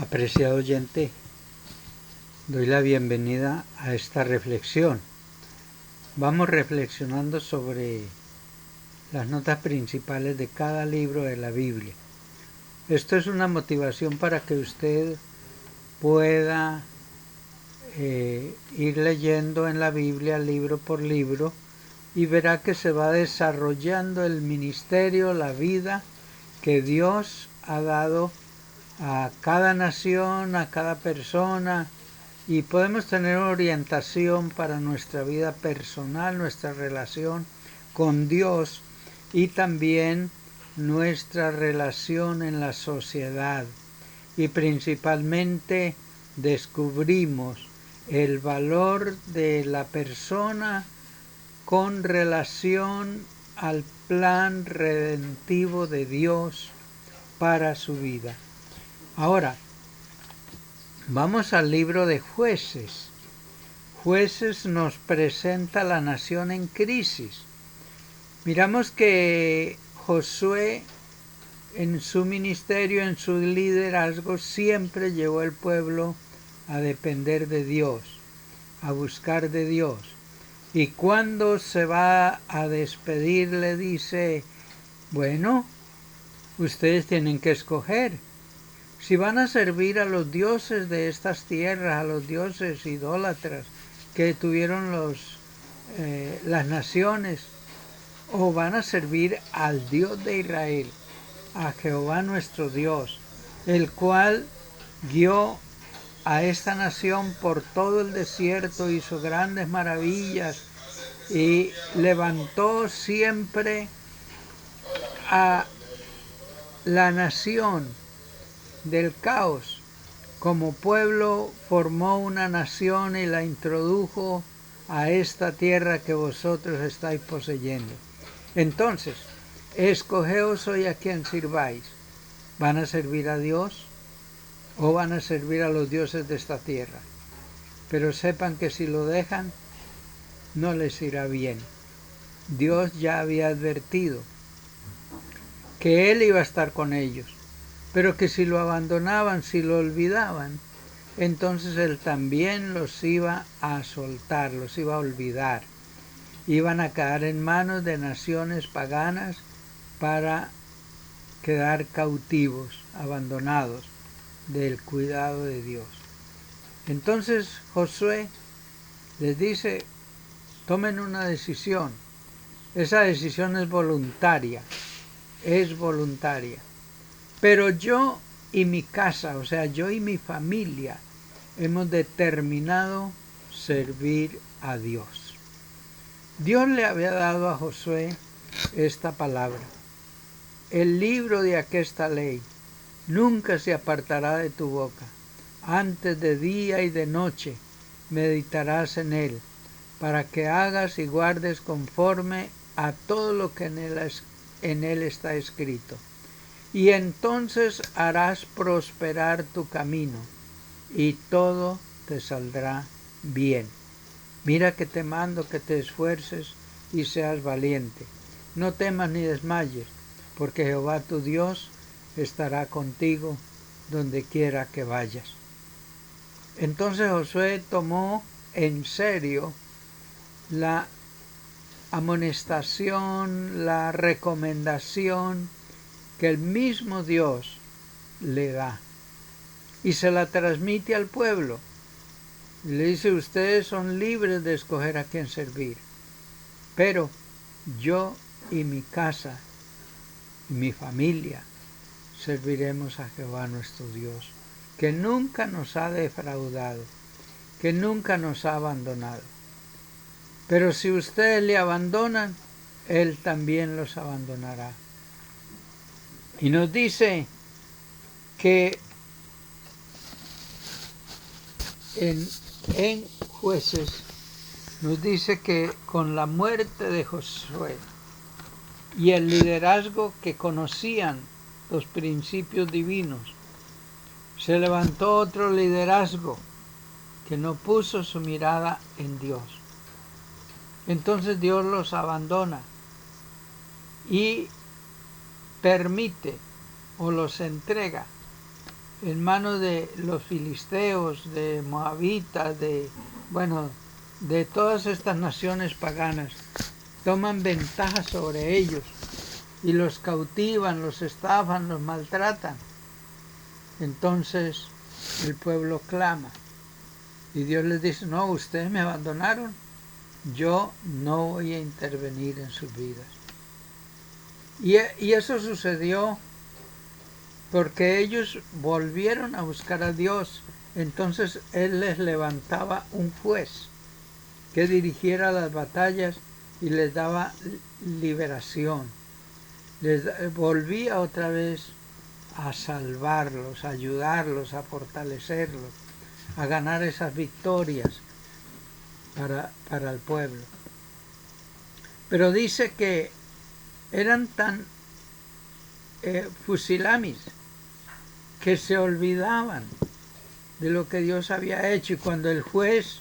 Apreciado oyente, doy la bienvenida a esta reflexión. Vamos reflexionando sobre las notas principales de cada libro de la Biblia. Esto es una motivación para que usted pueda ir leyendo en la Biblia libro por libro y verá que se va desarrollando el ministerio, la vida que Dios ha dado a cada nación, a cada persona, y podemos tener orientación para nuestra vida personal, nuestra relación con Dios y también nuestra relación en la sociedad. Y principalmente descubrimos el valor de la persona con relación al plan redentivo de Dios para su vida. Ahora, vamos al libro de Jueces. Jueces nos presenta la nación en crisis. Miramos que Josué en su ministerio, en su liderazgo, siempre llevó al pueblo a depender de Dios, a buscar de Dios. Y cuando se va a despedir le dice, bueno, ustedes tienen que escoger. Si van a servir a los dioses de estas tierras, a los dioses idólatras que tuvieron las naciones, o van a servir al Dios de Israel, a Jehová nuestro Dios, el cual guió a esta nación por todo el desierto, hizo grandes maravillas y levantó siempre a la nación del caos. Como pueblo formó una nación y la introdujo a esta tierra que vosotros estáis poseyendo. Entonces, escogeos hoy a quien sirváis. ¿Van a servir a Dios o van a servir a los dioses de esta tierra? Pero sepan que si lo dejan, no les irá bien. Dios ya había advertido que Él iba a estar con ellos, pero que si lo abandonaban, si lo olvidaban, entonces Él también los iba a soltar, los iba a olvidar. Iban a caer en manos de naciones paganas para quedar cautivos, abandonados del cuidado de Dios. Entonces Josué les dice, tomen una decisión. Esa decisión es voluntaria, Pero yo y mi casa, o sea, yo y mi familia, hemos determinado servir a Dios. Dios le había dado a Josué esta palabra. El libro de aquesta ley nunca se apartará de tu boca. Antes de día y de noche meditarás en él, para que hagas y guardes conforme a todo lo que en él está escrito. Y entonces harás prosperar tu camino, y todo te saldrá bien. Mira que te mando que te esfuerces y seas valiente. No temas ni desmayes, porque Jehová tu Dios estará contigo donde quiera que vayas. Entonces Josué tomó en serio la amonestación, la recomendación que el mismo Dios le da y se la transmite al pueblo. Y le dice, ustedes son libres de escoger a quién servir, pero yo y mi casa y mi familia serviremos a Jehová nuestro Dios, que nunca nos ha defraudado, que nunca nos ha abandonado. Pero si ustedes le abandonan, Él también los abandonará. Y nos dice que en Jueces nos dice que con la muerte de Josué y el liderazgo que conocían los principios divinos, se levantó otro liderazgo que no puso su mirada en Dios. Entonces Dios los abandona y permite o los entrega en manos de los filisteos, de moabitas, de todas estas naciones paganas. Toman ventaja sobre ellos y los cautivan, los estafan, los maltratan. Entonces el pueblo clama y Dios les dice: no, ustedes me abandonaron, yo no voy a intervenir en sus vidas. Y eso sucedió porque ellos volvieron a buscar a Dios. Entonces Él les levantaba un juez que dirigiera las batallas y les daba liberación. Les volvía otra vez a salvarlos, a ayudarlos, a fortalecerlos, a ganar esas victorias para el pueblo. Pero dice que eran tan fusilamis que se olvidaban de lo que Dios había hecho, y cuando el juez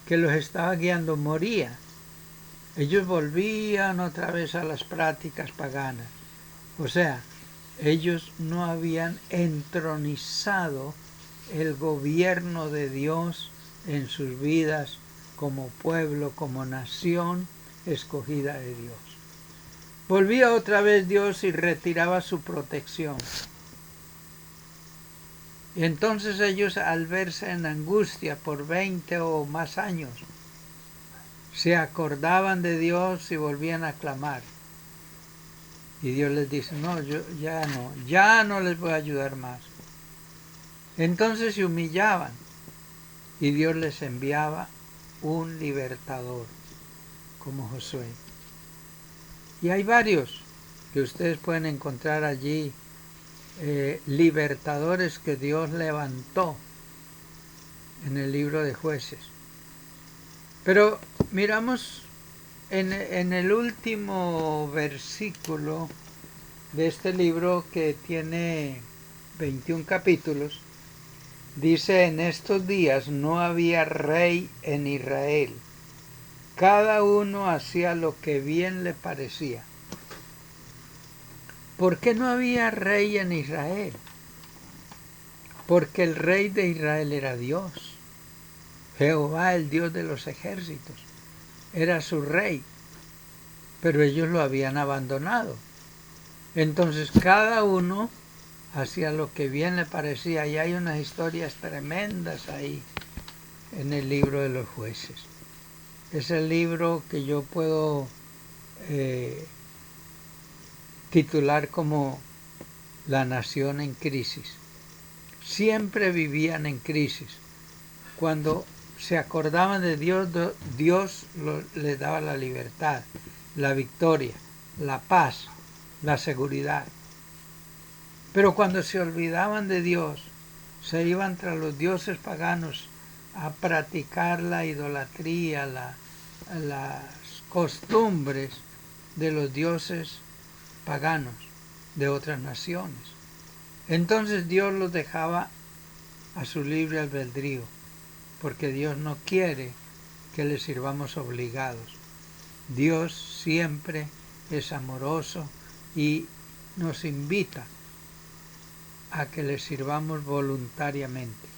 que los estaba guiando moría, ellos volvían otra vez a las prácticas paganas. O sea, ellos no habían entronizado el gobierno de Dios en sus vidas como pueblo, como nación escogida de Dios. Volvía otra vez Dios y retiraba su protección. Y entonces ellos, al verse en angustia por 20 o más años, se acordaban de Dios y volvían a clamar. Y Dios les dice: no, yo ya no les voy a ayudar más. Entonces se humillaban y Dios les enviaba un libertador, como Josué. Y hay varios que ustedes pueden encontrar allí, libertadores que Dios levantó en el libro de Jueces. Pero miramos en el último versículo de este libro, que tiene 21 capítulos, dice: en estos días no había rey en Israel, cada uno hacía lo que bien le parecía. ¿Por qué no había rey en Israel? Porque el rey de Israel era Dios. Jehová, el Dios de los ejércitos, era su rey, pero ellos lo habían abandonado. Entonces cada uno hacía lo que bien le parecía, y hay unas historias tremendas ahí en el libro de los Jueces. Es el libro que yo puedo titular como La nación en crisis. Siempre vivían en crisis. Cuando se acordaban de Dios, Dios les daba la libertad, la victoria, la paz, la seguridad. Pero cuando se olvidaban de Dios, se iban tras los dioses paganos a practicar la idolatría, las costumbres de los dioses paganos de otras naciones. Entonces Dios los dejaba a su libre albedrío, porque Dios no quiere que le sirvamos obligados. Dios siempre es amoroso y nos invita a que le sirvamos voluntariamente.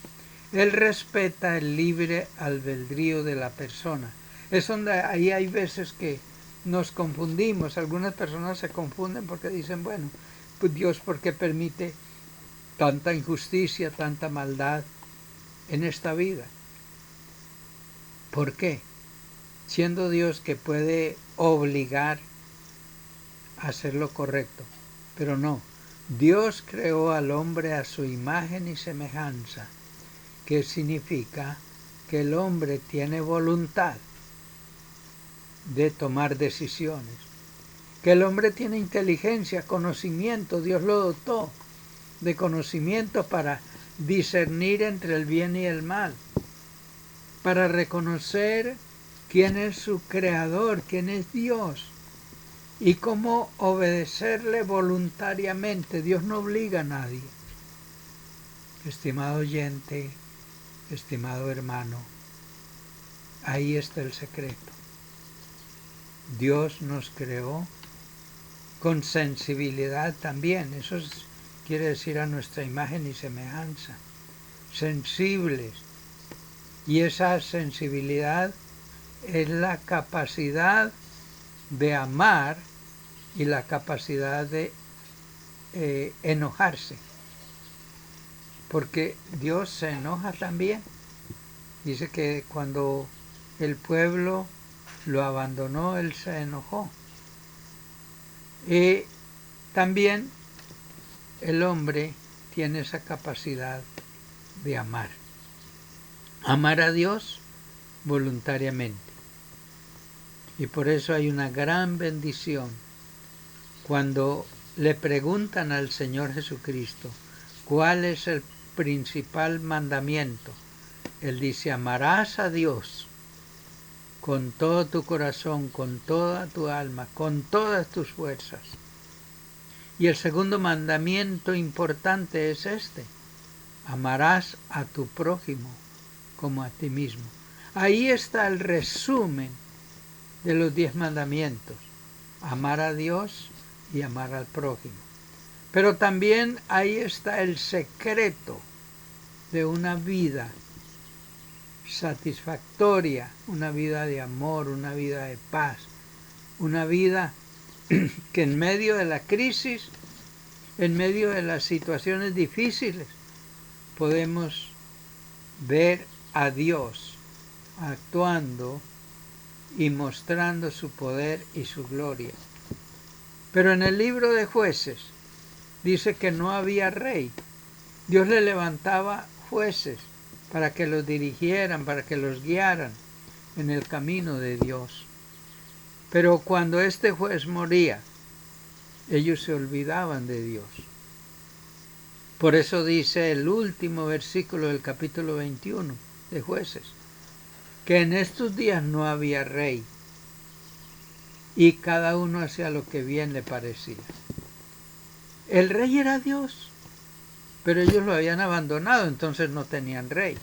Él respeta el libre albedrío de la persona. Es donde ahí hay veces que nos confundimos. Algunas personas se confunden porque dicen: bueno, pues Dios, ¿por qué permite tanta injusticia, tanta maldad en esta vida? ¿Por qué? Siendo Dios que puede obligar a hacer lo correcto. Pero no, Dios creó al hombre a su imagen y semejanza, que significa que el hombre tiene voluntad de tomar decisiones, que el hombre tiene inteligencia, conocimiento. Dios lo dotó de conocimiento para discernir entre el bien y el mal, para reconocer quién es su creador, quién es Dios, y cómo obedecerle voluntariamente. Dios no obliga a nadie. Estimado oyente, estimado hermano, ahí está el secreto. Dios nos creó con sensibilidad también. Eso es quiere decir a nuestra imagen y semejanza, sensibles. Y esa sensibilidad es la capacidad de amar y la capacidad de enojarse. Porque Dios se enoja también. Dice que cuando el pueblo lo abandonó, Él se enojó. Y también el hombre tiene esa capacidad de amar. Amar a Dios voluntariamente. Y por eso hay una gran bendición cuando le preguntan al Señor Jesucristo cuál es el principal mandamiento. Él dice, amarás a Dios con todo tu corazón, con toda tu alma, con todas tus fuerzas. Y el segundo mandamiento importante es este, amarás a tu prójimo como a ti mismo. Ahí está el resumen de los 10 mandamientos, amar a Dios y amar al prójimo. Pero también ahí está el secreto de una vida satisfactoria, una vida de amor, una vida de paz, una vida que en medio de la crisis, en medio de las situaciones difíciles, podemos ver a Dios actuando y mostrando su poder y su gloria. Pero en el libro de Jueces dice que no había rey. Dios le levantaba jueces para que los dirigieran, para que los guiaran en el camino de Dios. Pero cuando este juez moría, ellos se olvidaban de Dios. Por eso dice el último versículo del capítulo 21 de Jueces, que en estos días no había rey y cada uno hacía lo que bien le parecía. El rey era Dios, pero ellos lo habían abandonado, entonces no tenían rey.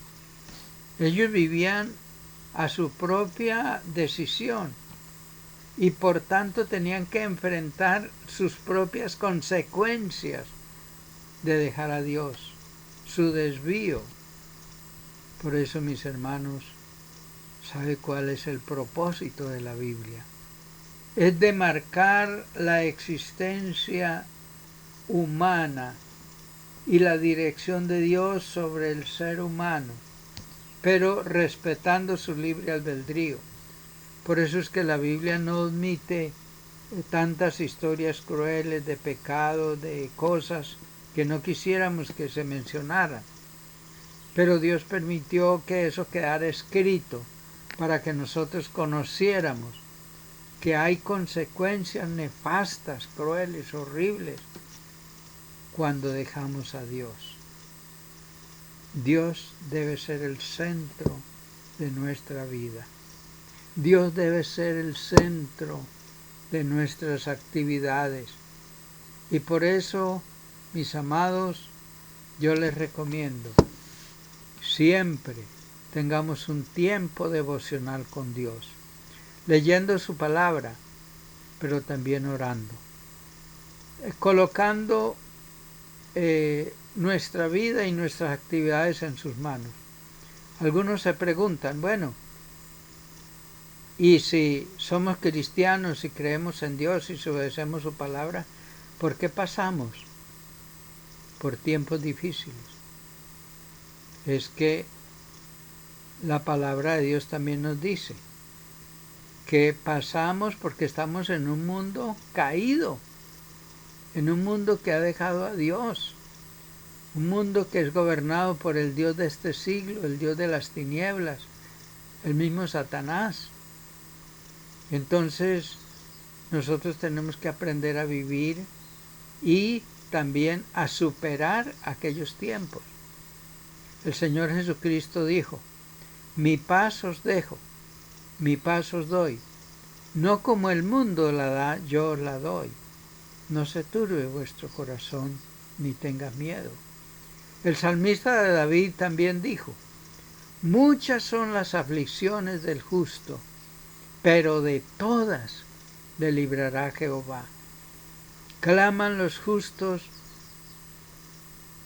Ellos vivían a su propia decisión y por tanto tenían que enfrentar sus propias consecuencias de dejar a Dios, su desvío. Por eso, mis hermanos, ¿sabe cuál es el propósito de la Biblia? Es de marcar la existencia humana y la dirección de Dios sobre el ser humano, pero respetando su libre albedrío. Por eso es que la Biblia no admite tantas historias crueles de pecado, de cosas que no quisiéramos que se mencionaran. Pero Dios permitió que eso quedara escrito para que nosotros conociéramos que hay consecuencias nefastas, crueles, horribles, cuando dejamos a Dios. Dios debe ser el centro de nuestra vida. Dios debe ser el centro de nuestras actividades. Y por eso, mis amados, yo les recomiendo, siempre tengamos un tiempo devocional con Dios, leyendo su palabra, pero también orando, colocando nuestra vida y nuestras actividades en sus manos. Algunos se preguntan, bueno, y si somos cristianos y creemos en Dios y si obedecemos su palabra, ¿por qué pasamos por tiempos difíciles? Es que la palabra de Dios también nos dice que pasamos porque estamos en un mundo caído, en un mundo que ha dejado a Dios, un mundo que es gobernado por el Dios de este siglo, el Dios de las tinieblas, el mismo Satanás. Entonces, nosotros tenemos que aprender a vivir y también a superar aquellos tiempos. El Señor Jesucristo dijo, mi paz os dejo, mi paz os doy, no como el mundo la da, yo os la doy. No se turbe vuestro corazón, ni tengas miedo. El salmista de David también dijo, muchas son las aflicciones del justo, pero de todas le librará Jehová. Claman los justos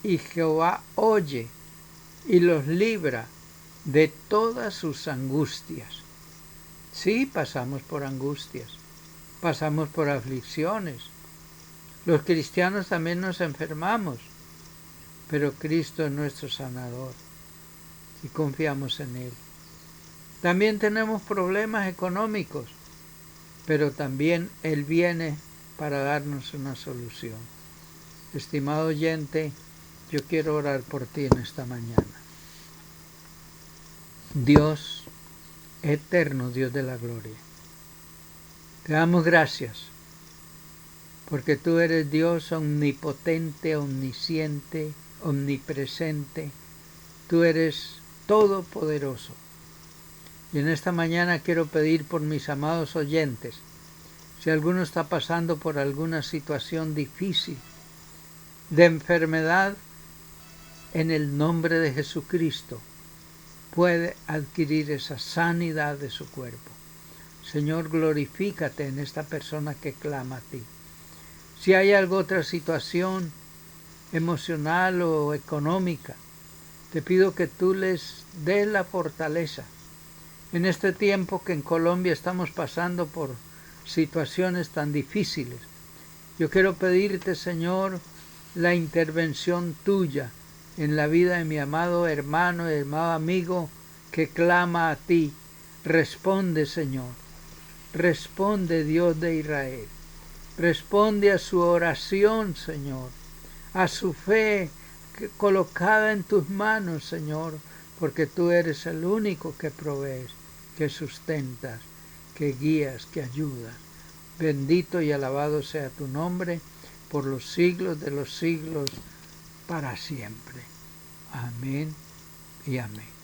y Jehová oye y los libra de todas sus angustias. Sí, pasamos por angustias, pasamos por aflicciones. Los cristianos también nos enfermamos, pero Cristo es nuestro sanador y confiamos en Él. También tenemos problemas económicos, pero también Él viene para darnos una solución. Estimado oyente, yo quiero orar por ti en esta mañana. Dios, eterno Dios de la gloria, te damos gracias porque tú eres Dios omnipotente, omnisciente, omnipresente. Tú eres todopoderoso. Y en esta mañana quiero pedir por mis amados oyentes, si alguno está pasando por alguna situación difícil, de enfermedad, en el nombre de Jesucristo, puede adquirir esa sanidad de su cuerpo. Señor, glorifícate en esta persona que clama a ti. Si hay alguna otra situación emocional o económica, te pido que tú les des la fortaleza. En este tiempo que en Colombia estamos pasando por situaciones tan difíciles, yo quiero pedirte, Señor, la intervención tuya en la vida de mi amado hermano y amado amigo que clama a ti. Responde, Señor. Responde, Dios de Israel. Responde a su oración, Señor, a su fe colocada en tus manos, Señor, porque tú eres el único que provees, que sustentas, que guías, que ayudas. Bendito y alabado sea tu nombre por los siglos de los siglos, para siempre. Amén y amén.